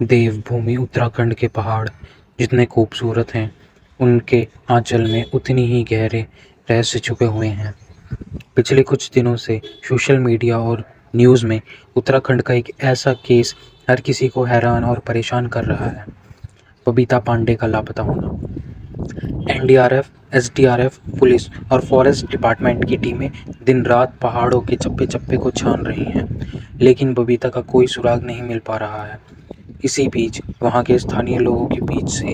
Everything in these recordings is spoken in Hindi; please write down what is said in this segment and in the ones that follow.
देवभूमि उत्तराखंड के पहाड़ जितने खूबसूरत हैं, उनके आंचल में उतनी ही गहरे रहस्य छुपे हुए हैं। पिछले कुछ दिनों से सोशल मीडिया और न्यूज़ में उत्तराखंड का एक ऐसा केस हर किसी को हैरान और परेशान कर रहा है। बबीता पांडे का लापता होना। एनडीआरएफ, एसडीआरएफ, पुलिस और फॉरेस्ट डिपार्टमेंट की टीमें दिन रात पहाड़ों के चप्पे-चप्पे को छान रही हैं, लेकिन बबीता का कोई सुराग नहीं मिल पा रहा है। इसी बीच वहाँ के स्थानीय लोगों के बीच से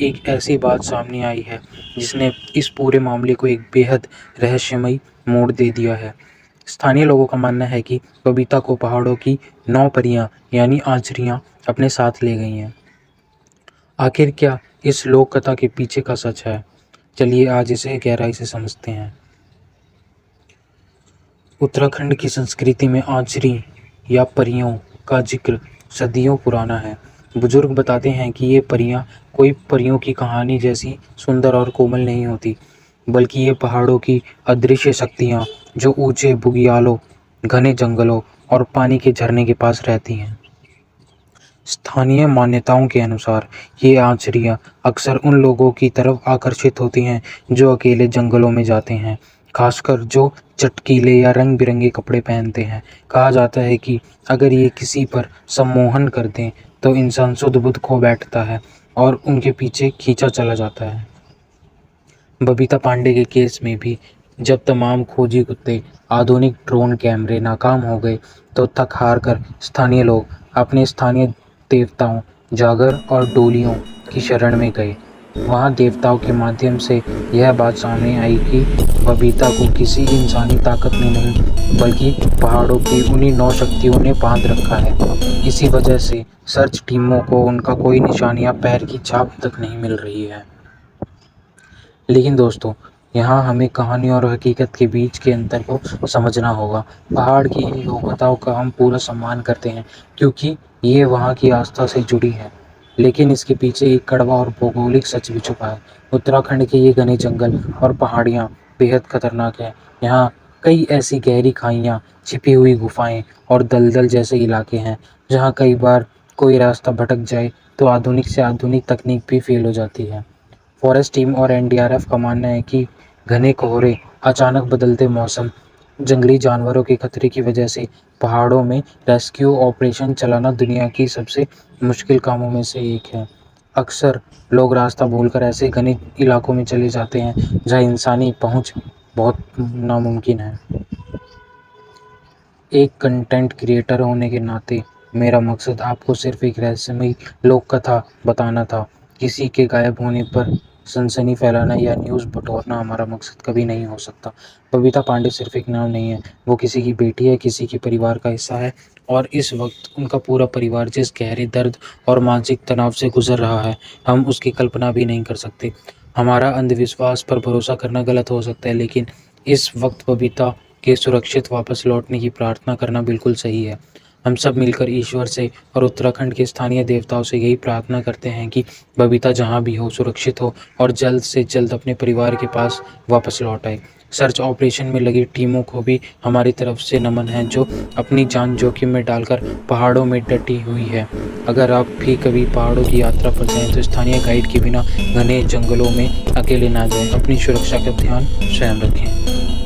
एक ऐसी बात सामने आई है जिसने इस पूरे मामले को एक बेहद रहस्यमयी मोड़ दे दिया है। स्थानीय लोगों का मानना है कि बबीता को पहाड़ों की 9 परियां यानी आंचरियां अपने साथ ले गई हैं। आखिर क्या इस लोक कथा के पीछे का सच है? चलिए आज इसे गहराई से समझते हैं। उत्तराखंड की संस्कृति में आंचरी या परियों का जिक्र सदियों पुराना है। बुजुर्ग बताते हैं कि ये परियां कोई परियों की कहानी जैसी सुंदर और कोमल नहीं होती, बल्कि ये पहाड़ों की अदृश्य शक्तियाँ जो ऊंचे बुग्यालों, घने जंगलों और पानी के झरने के पास रहती हैं। स्थानीय मान्यताओं के अनुसार ये आंचरियाँ अक्सर उन लोगों की तरफ आकर्षित होती हैं जो अकेले जंगलों में जाते हैं, खासकर जो चटकीले या रंग बिरंगे कपड़े पहनते हैं। कहा जाता है कि अगर ये किसी पर सम्मोहन कर दें तो इंसान सुध बुध खो बैठता है और उनके पीछे खींचा चला जाता है। बबीता पांडे के केस में भी जब तमाम खोजी कुत्ते, आधुनिक ड्रोन कैमरे नाकाम हो गए तो थक हार कर स्थानीय लोग अपने स्थानीय देवताओं जागर और डोलियों की शरण में गए। वहाँ देवताओं के माध्यम से यह बात सामने आई कि बबीता को किसी इंसानी ताकत ने नहीं बल्कि पहाड़ों की उन्हीं 9 शक्तियों ने बांध रखा है। इसी वजह से सर्च टीमों को उनका कोई निशान या पैर की छाप तक नहीं मिल रही है। लेकिन दोस्तों, यहाँ हमें कहानी और हकीकत के बीच के अंतर को समझना होगा। पहाड़ की इन लोककथाओं का हम पूरा सम्मान करते हैं क्योंकि ये वहाँ की आस्था से जुड़ी है, लेकिन इसके पीछे एक कड़वा और भौगोलिक सच भी छुपा है। उत्तराखंड के ये घने जंगल और पहाड़ियाँ बेहद खतरनाक हैं। यहाँ कई ऐसी गहरी खाइयाँ, छिपी हुई गुफाएं और दलदल जैसे इलाके हैं जहाँ कई बार कोई रास्ता भटक जाए तो आधुनिक से आधुनिक तकनीक भी फेल हो जाती है। फॉरेस्ट टीम और एनडीआरएफ का मानना है कि घने कोहरे, अचानक बदलते मौसम, जंगली जानवरों के खतरे की वजह से पहाड़ों में रेस्क्यू ऑपरेशन चलाना दुनिया की सबसे मुश्किल कामों में से एक है। अक्सर लोग रास्ता भूलकर ऐसे घने इलाकों में चले जाते हैं जहां इंसानी पहुंच बहुत नामुमकिन है। एक कंटेंट क्रिएटर होने के नाते मेरा मकसद आपको सिर्फ एक रहस्यमयी लोक कथा बताना था। किसी के गायब होने पर सनसनी फैलाना या न्यूज़ बटोरना हमारा मकसद कभी नहीं हो सकता। बबीता पांडे सिर्फ एक नाम नहीं है, वो किसी की बेटी है, किसी के परिवार का हिस्सा है और इस वक्त उनका पूरा परिवार जिस गहरे दर्द और मानसिक तनाव से गुजर रहा है, हम उसकी कल्पना भी नहीं कर सकते। हमारा अंधविश्वास पर भरोसा करना गलत हो सकता है, लेकिन इस वक्त बबीता के सुरक्षित वापस लौटने की प्रार्थना करना बिल्कुल सही है। हम सब मिलकर ईश्वर से और उत्तराखंड के स्थानीय देवताओं से यही प्रार्थना करते हैं कि बबीता जहाँ भी हो सुरक्षित हो और जल्द से जल्द अपने परिवार के पास वापस लौट आए। सर्च ऑपरेशन में लगी टीमों को भी हमारी तरफ से नमन है जो अपनी जान जोखिम में डालकर पहाड़ों में डटी हुई है। अगर आप भी कभी पहाड़ों की यात्रा पर जाएं तो स्थानीय गाइड के बिना घने जंगलों में अकेले ना जाएं। अपनी सुरक्षा का ध्यान स्वयं रखें।